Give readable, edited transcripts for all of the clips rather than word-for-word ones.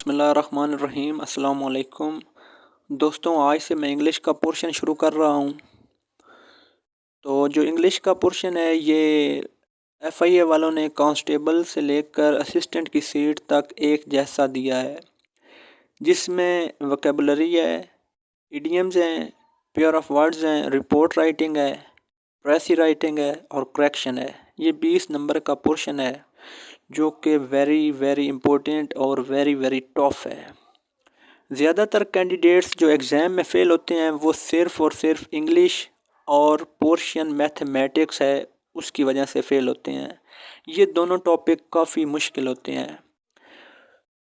بسم اللہ الرحمن الرحیم۔ السلام علیکم دوستوں، آج سے میں انگلش کا پورشن شروع کر رہا ہوں۔ تو جو انگلش کا پورشن ہے یہ ایف آئی اے والوں نے کانسٹیبل سے لے کر اسسٹنٹ کی سیٹ تک ایک جیسا دیا ہے، جس میں وکیبلری ہے، ایڈیمز ہیں، پیئر آف ورڈز ہیں، رپورٹ رائٹنگ ہے، پریسی رائٹنگ ہے اور کریکشن ہے۔ یہ 20 نمبر کا پورشن ہے جو کہ ویری امپورٹنٹ اور ویری ٹف ہے۔ زیادہ تر کینڈیڈیٹس جو ایگزام میں فیل ہوتے ہیں وہ صرف اور صرف انگلش اور پورشن میتھمیٹکس ہے، اس کی وجہ سے فیل ہوتے ہیں۔ یہ دونوں ٹاپک کافی مشکل ہوتے ہیں۔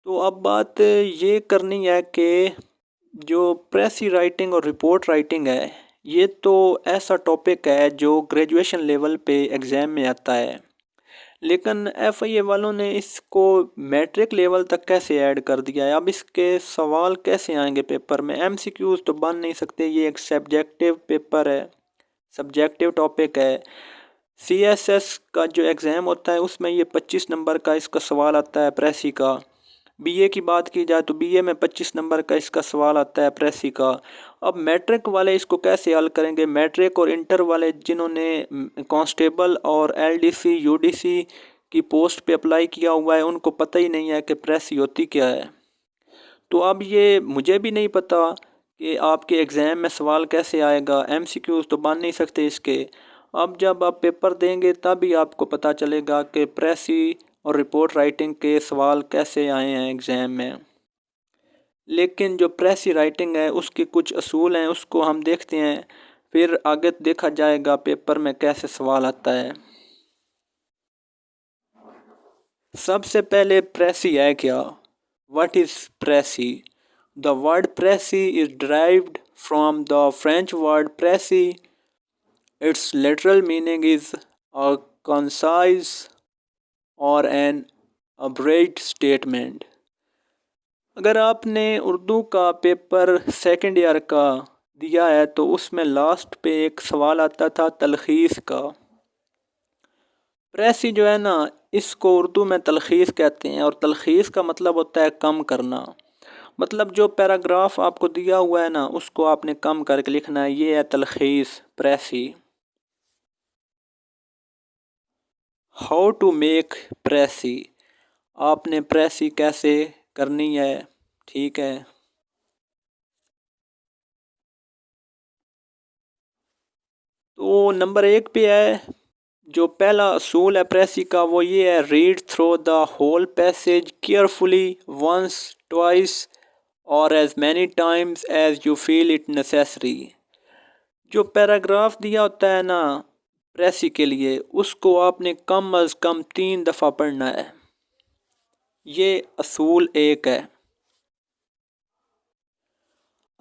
تو اب بات یہ کرنی ہے کہ جو پریسی رائٹنگ اور رپورٹ رائٹنگ ہے، یہ تو ایسا ٹاپک ہے جو گریجویشن لیول پہ ایگزام میں آتا ہے، لیکن ایف آئی اے والوں نے اس کو میٹرک لیول تک کیسے ایڈ کر دیا ہے۔ اب اس کے سوال کیسے آئیں گے پیپر میں؟ ایم سی کیوز تو بن نہیں سکتے، یہ ایک سبجیکٹیو پیپر ہے، سبجیکٹیو ٹاپک ہے۔ سی ایس ایس کا جو ایگزام ہوتا ہے اس میں یہ 25 نمبر کا اس کا سوال آتا ہے پریسی کا۔ بی اے کی بات کی جائے تو بی اے میں 25 نمبر کا اس کا سوال آتا ہے پریسی کا۔ اب میٹرک والے اس کو کیسے حل کریں گے؟ میٹرک اور انٹر والے جنہوں نے کانسٹیبل اور L D C U D C کی پوسٹ پہ اپلائی کیا ہوا ہے، ان کو پتہ ہی نہیں ہے کہ پریسی ہوتی کیا ہے۔ تو اب یہ مجھے بھی نہیں پتہ کہ آپ کے ایگزام میں سوال کیسے آئے گا، ایم سی کیوز تو بن نہیں سکتے اس کے۔ اب جب آپ پیپر دیں گے تب ہی آپ کو پتہ چلے گا کہ پریسی اور رپورٹ رائٹنگ کے سوال کیسے آئے ہیں ایگزام میں۔ لیکن جو پریسی رائٹنگ ہے اس کے کچھ اصول ہیں، اس کو ہم دیکھتے ہیں، پھر آگے دیکھا جائے گا پیپر میں کیسے سوال آتا ہے۔ سب سے پہلے پریسی ہے کیا؟ What is pressy? The word pressy is derived from the French word précis. Its literal meaning is a concise or an abridged statement. اگر آپ نے اردو کا پیپر سیکنڈ ایئر کا دیا ہے تو اس میں لاسٹ پہ ایک سوال آتا تھا تلخیص کا۔ پریسی جو ہے نا، اس کو اردو میں تلخیص کہتے ہیں، اور تلخیص کا مطلب ہوتا ہے کم کرنا۔ مطلب جو پیراگراف آپ کو دیا ہوا ہے نا اس کو آپ نے کم کر کے لکھنا ہے، یہ ہے تلخیص precis. How to make precis, آپ نے پریسی کیسے کرنی ہے، ٹھیک ہے۔ تو نمبر 1 پہ ہے، جو پہلا اصول ہے پریسی کا وہ یہ ہے، read through the whole passage carefully once twice اور as many times as you feel it necessary. جو پیراگراف دیا ہوتا ہے نا پریسی کے لیے، اس کو آپ نے کم از کم 3 دفعہ پڑھنا ہے۔ یہ اصول 1 ہے۔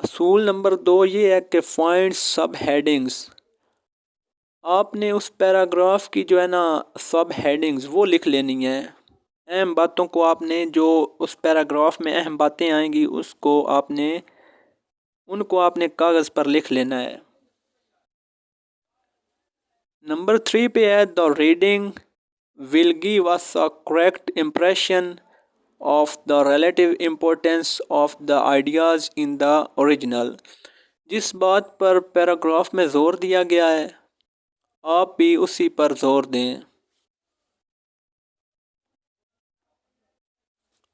اصول نمبر 2 یہ ہے کہ فائنڈ سب ہیڈنگز، آپ نے اس پیراگراف کی جو ہے نا سب ہیڈنگز وہ لکھ لینی ہے۔ اہم باتوں کو آپ نے، جو اس پیراگراف میں اہم باتیں آئیں گی ان کو آپ نے کاغذ پر لکھ لینا ہے۔ نمبر 3 پہ ہے، the reading will give us a correct impression of the relative importance of the ideas in the original. جس بات پر پیراگراف میں زور دیا گیا ہے آپ بھی اسی پر زور دیں۔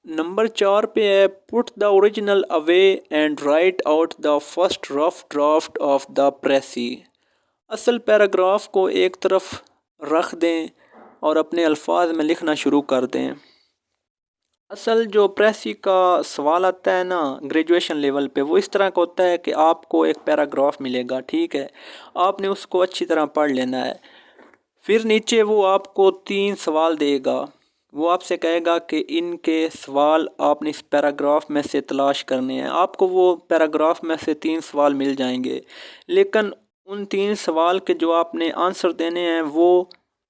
نمبر 4 پہ ہے، put the original away and write out the first rough draft of the precis. اصل پیراگراف کو ایک طرف رکھ دیں اور اپنے الفاظ میں لکھنا شروع کر دیں۔ اصل جو پریسی کا سوال آتا ہے نا گریجویشن لیول پہ، وہ اس طرح کا ہوتا ہے کہ آپ کو ایک پیراگراف ملے گا، ٹھیک ہے، آپ نے اس کو اچھی طرح پڑھ لینا ہے۔ پھر نیچے وہ آپ کو 3 سوال دے گا، وہ آپ سے کہے گا کہ ان کے سوال آپ نے اس پیراگراف میں سے تلاش کرنے ہیں۔ آپ کو وہ پیراگراف میں سے 3 سوال مل جائیں گے، لیکن ان 3 سوال کے جو آپ نے آنسر دینے ہیں وہ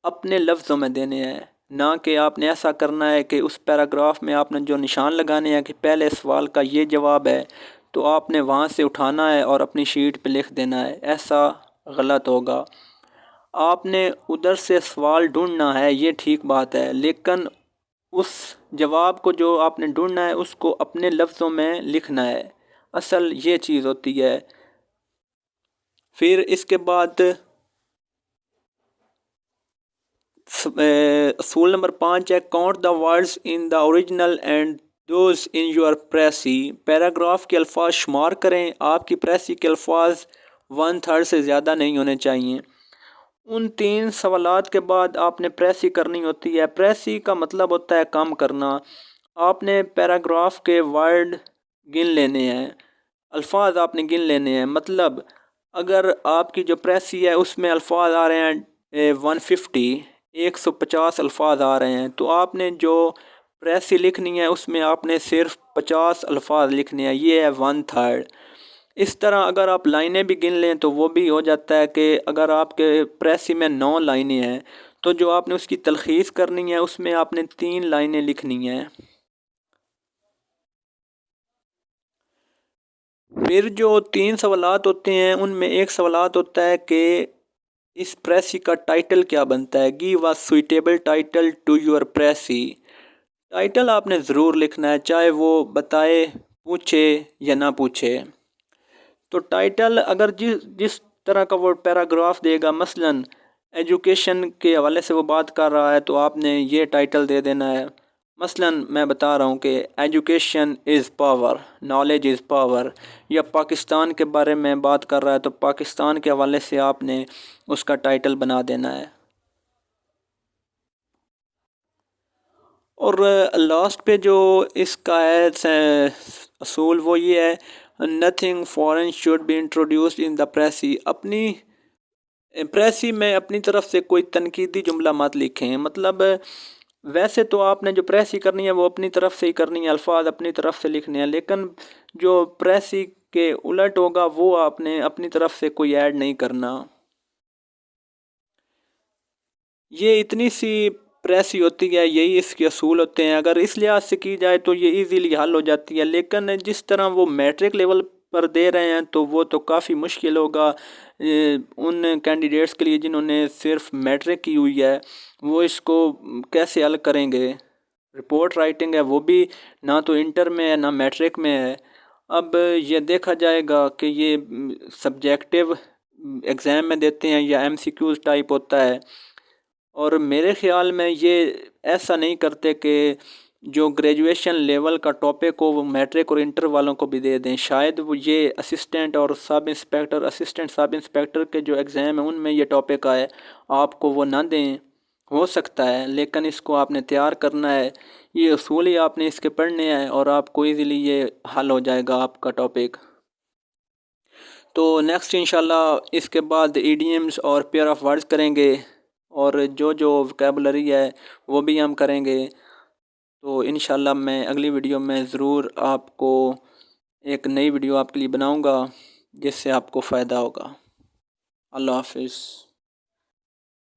اپنے لفظوں میں دینے ہیں، نہ کہ آپ نے ایسا کرنا ہے کہ اس پیراگراف میں آپ نے جو نشان لگانے ہیں کہ پہلے سوال کا یہ جواب ہے تو آپ نے وہاں سے اٹھانا ہے اور اپنی شیٹ پہ لکھ دینا ہے۔ ایسا غلط ہوگا۔ آپ نے ادھر سے سوال ڈھونڈنا ہے، یہ ٹھیک بات ہے، لیکن اس جواب کو جو آپ نے ڈھونڈنا ہے اس کو اپنے لفظوں میں لکھنا ہے، اصل یہ چیز ہوتی ہے۔ پھر اس کے بعد اصول نمبر 5 ہے count the words in the original and those in your precis. Paragraph کے الفاظ شمار کریں، آپ کی پریسی کے الفاظ 1/3 سے زیادہ نہیں ہونے چاہیے۔ ان 3 سوالات کے بعد آپ نے پریسی کرنی ہوتی ہے۔ پریسی کا مطلب ہوتا ہے کام کرنا۔ آپ نے پیراگراف کے ورڈ گن لینے ہیں، الفاظ آپ نے گن لینے ہیں۔ مطلب اگر آپ کی جو پریسی ہے اس میں الفاظ آ رہے ہیں 150 الفاظ آ رہے ہیں، تو آپ نے جو پریسی لکھنی ہے اس میں آپ نے صرف 50 الفاظ لکھنے ہیں، یہ ہے 1/3۔ اس طرح اگر آپ لائنیں بھی گن لیں تو وہ بھی ہو جاتا ہے کہ اگر آپ کے پریسی میں 9 لائنیں ہیں تو جو آپ نے اس کی تلخیص کرنی ہے اس میں آپ نے 3 لائنیں لکھنی ہیں۔ پھر جو 3 سوالات ہوتے ہیں ان میں ایک سوالات ہوتا ہے کہ اس پریسی کا ٹائٹل کیا بنتا ہے، give a suitable title to your precis. Title آپ نے ضرور لکھنا ہے، چاہے وہ بتائے، پوچھے یا نہ پوچھے۔ تو ٹائٹل اگر جس طرح کا وہ پیراگراف دے گا، مثلاً ایجوکیشن کے حوالے سے وہ بات کر رہا ہے تو آپ نے یہ ٹائٹل دے دینا ہے۔ مثلاً میں بتا رہا ہوں کہ education is power, knowledge is power, یا پاکستان کے بارے میں بات کر رہا ہے تو پاکستان کے حوالے سے آپ نے اس کا ٹائٹل بنا دینا ہے۔ اور لاسٹ پہ جو اس کا ہے اصول وہ یہ ہے nothing foreign should be introduced in the precis. اپنی پریسی میں اپنی طرف سے کوئی تنقیدی جملہ مت لکھیں۔ مطلب ویسے تو آپ نے جو پریسی کرنی ہے وہ اپنی طرف سے ہی کرنی ہے، الفاظ اپنی طرف سے لکھنے ہیں، لیکن جو پریسی کے الٹ ہوگا وہ آپ نے اپنی طرف سے کوئی ایڈ نہیں کرنا۔ یہ اتنی سی پریسی ہوتی ہے، یہی اس کے اصول ہوتے ہیں۔ اگر اس لحاظ سے کی جائے تو یہ ایزیلی حل ہو جاتی ہے، لیکن جس طرح وہ میٹرک لیول پر دے رہے ہیں تو وہ تو کافی مشکل ہوگا ان کینڈیڈیٹس کے لیے جنہوں نے صرف میٹرک کی ہوئی ہے، وہ اس کو کیسے حل کریں گے۔ رپورٹ رائٹنگ ہے وہ بھی نہ تو انٹر میں ہے نہ میٹرک میں ہے۔ اب یہ دیکھا جائے گا کہ یہ سبجیکٹیو ایگزام میں دیتے ہیں یا ایم سی کیوز ٹائپ ہوتا ہے، اور میرے خیال میں یہ ایسا نہیں کرتے کہ جو گریجویشن لیول کا ٹاپک ہو وہ میٹرک اور انٹر والوں کو بھی دے دیں۔ شاید وہ یہ اسسٹنٹ اور سب انسپیکٹر، اسسٹنٹ سب انسپیکٹر کے جو ایگزام ہیں ان میں یہ ٹاپک آئے، آپ کو وہ نہ دیں، ہو سکتا ہے، لیکن اس کو آپ نے تیار کرنا ہے۔ یہ اصول ہی آپ نے اس کے پڑھنے ہیں اور آپ کو ایزیلی یہ حل ہو جائے گا آپ کا ٹاپک۔ تو نیکسٹ انشاءاللہ اس کے بعد ایڈیمز اور پیئر آف ورڈز کریں گے، اور جو وکیبلری ہے وہ بھی ہم کریں گے۔ تو انشاءاللہ میں اگلی ویڈیو میں ضرور آپ کو ایک نئی ویڈیو آپ کے لیے بناؤں گا جس سے آپ کو فائدہ ہوگا۔ اللہ حافظ۔